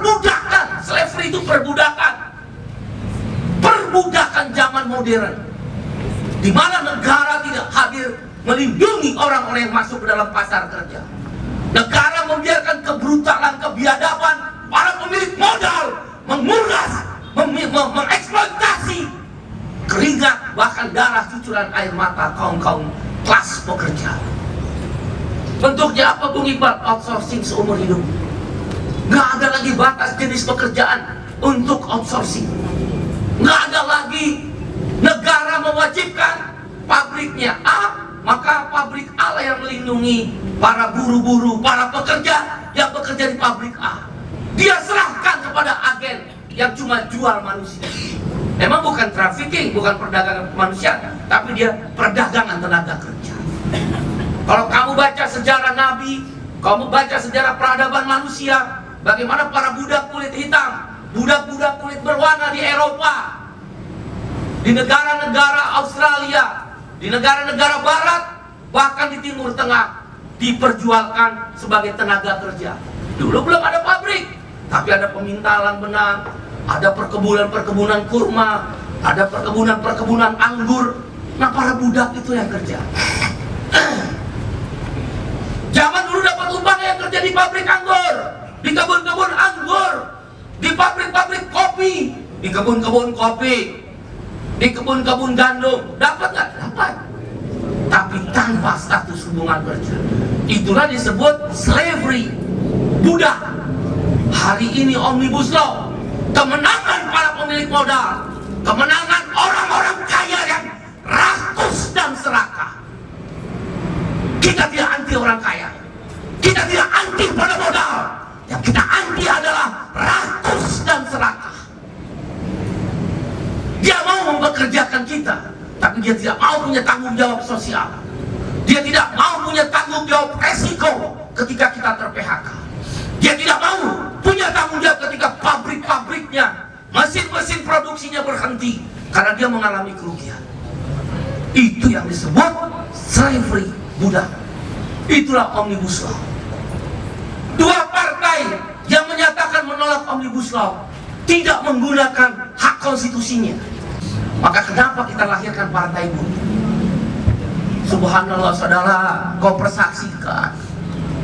perbudakan. Slavery itu perbudakan. Perbudakan zaman modern, di mana negara tidak hadir melindungi orang-orang yang masuk ke dalam pasar kerja. Negara membiarkan kebrutalan, kebiadaban para pemilik modal menguras, mengeksploitasi keringat, bahkan darah, cucuran air mata kaum-kaum kelas pekerja. Bentuknya apa, Bung Iqbal? Outsourcing seumur hidup. Nggak ada lagi batas jenis pekerjaan untuk outsourcing. Nggak ada lagi negara mewajibkan pabriknya A, maka pabrik A yang melindungi para buru-buru, para pekerja yang bekerja di pabrik A. Dia serahkan kepada agen yang cuma jual manusia. Memang bukan trafficking, bukan perdagangan manusia, tapi dia perdagangan tenaga kerja. Kalau kamu baca sejarah Nabi, kamu baca sejarah peradaban manusia, bagaimana para budak kulit hitam, budak-budak kulit berwarna di Eropa, di negara-negara Australia, di negara-negara Barat, bahkan di Timur Tengah, diperjualkan sebagai tenaga kerja. Dulu belum ada pabrik, tapi ada pemintalan benang, ada perkebunan-perkebunan kurma, ada perkebunan-perkebunan anggur. Nah, para budak itu yang kerja. Zaman dulu dapat upah yang kerja di pabrik anggur, di kebun-kebun anggur, di pabrik-pabrik kopi, di kebun-kebun kopi, di kebun-kebun gandum. Dapat nggak? Dapat. Tapi tanpa status hubungan kerja. Itulah disebut slavery, budak. Hari ini Omnibus Law, kemenangan para pemilik modal, kemenangan orang-orang kaya yang rakus dan serakah. Kita tidak anti orang kaya, kita tidak anti pada modal. Yang kita anti adalah rakus dan serakah. Dia mau mempekerjakan kita, tapi dia tidak mau punya tanggung jawab sosial. Dia tidak mau punya tanggung jawab resiko ketika kita ter-PHK. Dia tidak mau punya tanggung jawab ketika pabrik-pabriknya, mesin-mesin produksinya berhenti karena dia mengalami kerugian. Itu yang disebut slavery, budak. Itulah Omnibus Law. Dua partai yang menyatakan menolak Omnibus Law tidak menggunakan hak konstitusinya. Maka kenapa kita lahirkan Partai Buruh? Subhanallah, saudara, kau persaksikan.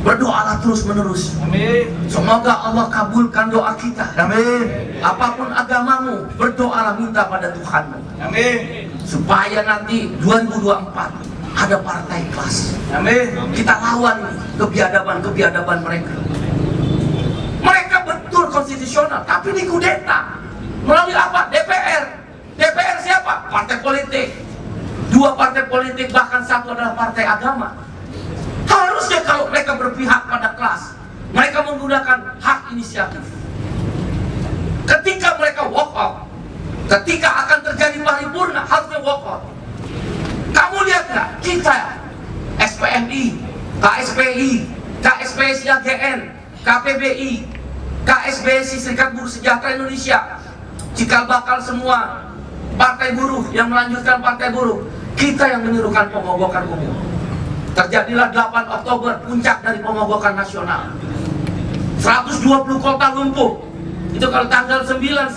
Berdoalah terus menerus. Amin. Semoga Allah kabulkan doa kita. Amin. Apapun agamamu, berdoalah, minta pada Tuhanmu. Amin. Supaya nanti 2024 ada partai kelas. Amin. Kita lawan kebiadaban mereka. Mereka betul konstitusional, tapi dikudeta. Melalui apa? DPR. DPR siapa? Partai politik. Dua partai politik, bahkan satu adalah partai agama. Harusnya kalau mereka berpihak pada kelas, mereka menggunakan hak inisiatif. Ketika mereka walk out, ketika akan terjadi paripurna, harusnya walk out. Kamu lihat nggak? Kita, SPMI, KSPI, KSPSI AGN, KPBI, KSBSI Serikat Buruh Sejahtera Indonesia, cikal bakal semua partai buruh yang melanjutkan partai buruh, kita yang menyuruhkan pemogokan umum. Terjadilah 8 Oktober, puncak dari pemogokan nasional. 120 kota lumpuh. Itu kalau tanggal 9